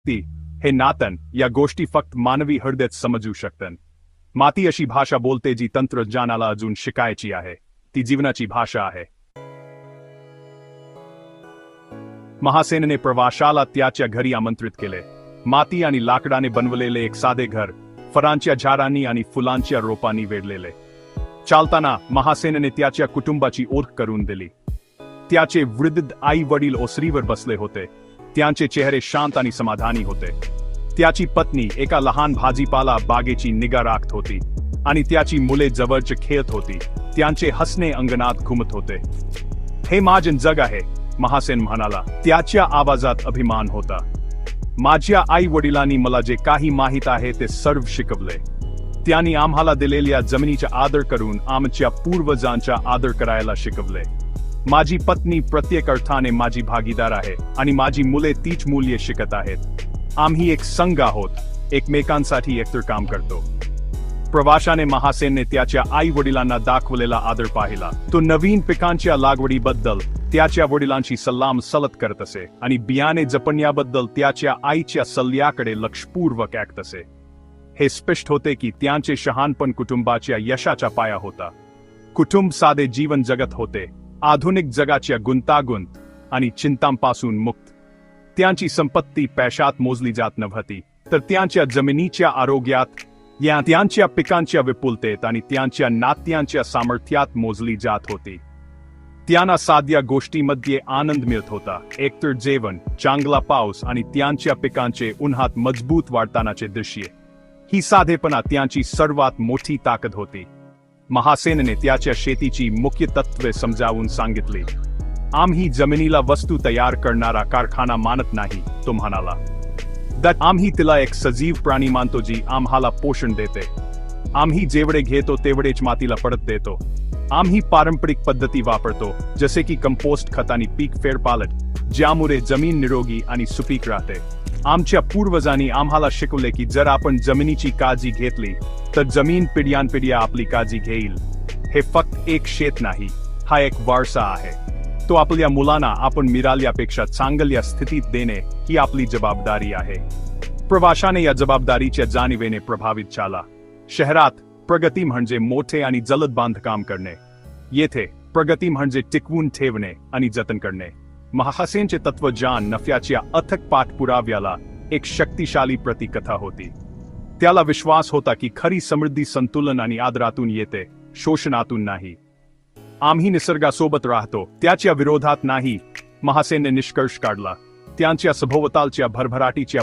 ती हे नातन या गोष्टी फक्त मानवी हृदयात समजू शकतात. माती अशी भाषा बोलते जी तंत्रज्ञानाला अजून शिकायची आहे. ती जीवनाची भाषा आहे. महासेनने प्रवाशाला त्याच्या घरी आमंत्रित केले. माती आणि लाकडाने बनवलेले एक साधे घर, फळांच्या झाडांनी आणि फुलांच्या रोपांनी वेढलेले. चालताना महासेनने त्याच्या कुटुंबाची ओळख करून दिली. त्याचे वृद्ध आई वडील ओसरीवर बसले होते. त्यांचे चेहरे शांत आणि समाधानी होते. त्याची पत्नी एका लहान भाजीपाला बागेची निगा राखत होती आणि त्याची मुले जवळच खेळत होती. त्यांचे हसणे अंगणात घुमत होते. हे माझे जग आहे, महासेन म्हणाला. त्याच्या आवाजात अभिमान होता. माझ्या आई वडिलांनी मला जे काही माहीत आहे ते सर्व शिकवले. त्यांनी आम्हाला दिलेल्या जमिनीचा आदर करून आमच्या पूर्वजांचा आदर करायला शिकवले. माझी पत्नी प्रत्येक अर्थाने माझी भागीदार आहे आणि माझी मुले तीच मूल्ये शिकत आहेत. आम्ही एक संघ आहोत, एकमेकांसाठी एकत्र काम करतो. प्रवाशाने महासेनने त्याच्या आई वडिलांना दाखवलेला आदर पाहिला. तो नवीन पिकांच्या लागवडीबद्दल त्याच्या वडिलांशी सल्लामसलत करत असे आणि बियाणे जपण्याबद्दल त्याच्या आईच्या सल्ल्याकडे लक्षपूर्वक ऐकत असे. हे स्पष्ट होते की त्यांचे शहाणपण कुटुंबाच्या यशाचा पाया होता. कुटुंब साधे जीवन जगत होते, आधुनिक जगाच्या गुंतागुंत आणि चिंतांपासून मुक्त. त्यांची संपत्ती पैशात मोजली जात नव्हती, तर त्यांच्या जमिनीच्या आरोग्यात, त्यांच्या पिकांच्या विपुलतेत आणि त्यांच्या नात्यांच्या सामर्थ्यात मोजली जात होती. त्यांना साध्या गोष्टींमध्ये आनंद मिळत होता. एकतर जेवण, चांगला पाऊस आणि त्यांच्या पिकांचे उन्हात मजबूत वाढतानाचे दृश्य. ही साधेपणा त्यांची सर्वात मोठी ताकद होती. महासेनने त्याच्या शेतीची मुख्य तत्त्वे समजावून सांगितली. आम्ही जमिनीला वस्तू तयार करणारा कारखाना मानत नाही, तो म्हणाला. आम्ही तिला एक सजीव प्राणी मानतो जी आम्हाला पोषण देते. आम्ही जेवढे घेतो तेवढेच मातीला परत देतो. आम्ही पारंपरिक पद्धती वापरतो, जसे की कंपोस्ट खत आणि पीक फेरपालट, ज्यामुळे जमीन निरोगी आणि सुपीक राहते. आमच्या पूर्वजांनी आम्हाला शिकवले की जर आपण जमिनीची काळजी घेतली तर जमीन पिढ्यानपिढ्या आपली काळजी घेईल. हे फक्त एक शेत नाही, हा एक वारसा आहे. तो आपल्या मुलांना आपण मिळाल्यापेक्षा चांगल्या स्थितीत देणे ही आपली जबाबदारी आहे. प्रवाशाने या जबाबदारीच्या जाणीवेने प्रभावित झाला. शहरात प्रगती म्हणजे मोठे आणि जलद बांधकाम करणे. येथे प्रगती म्हणजे टिकवून ठेवणे आणि जतन करणे. महासेनचे तत्वज्ञान नफ्याच्या अथक पाठपुराव्याला एक शक्तिशाली प्रतिकथा होती. त्याला विश्वास होता की खरी समृद्धी संतुलन आणि आदरातून येते, शोषणातून नाही. आम्ही निसर्गासोबत राहतो, त्याच्या विरोधात नाही, महासेनने निष्कर्ष काढला. त्यांच्या सभोवतालच्या भरभराटीच्या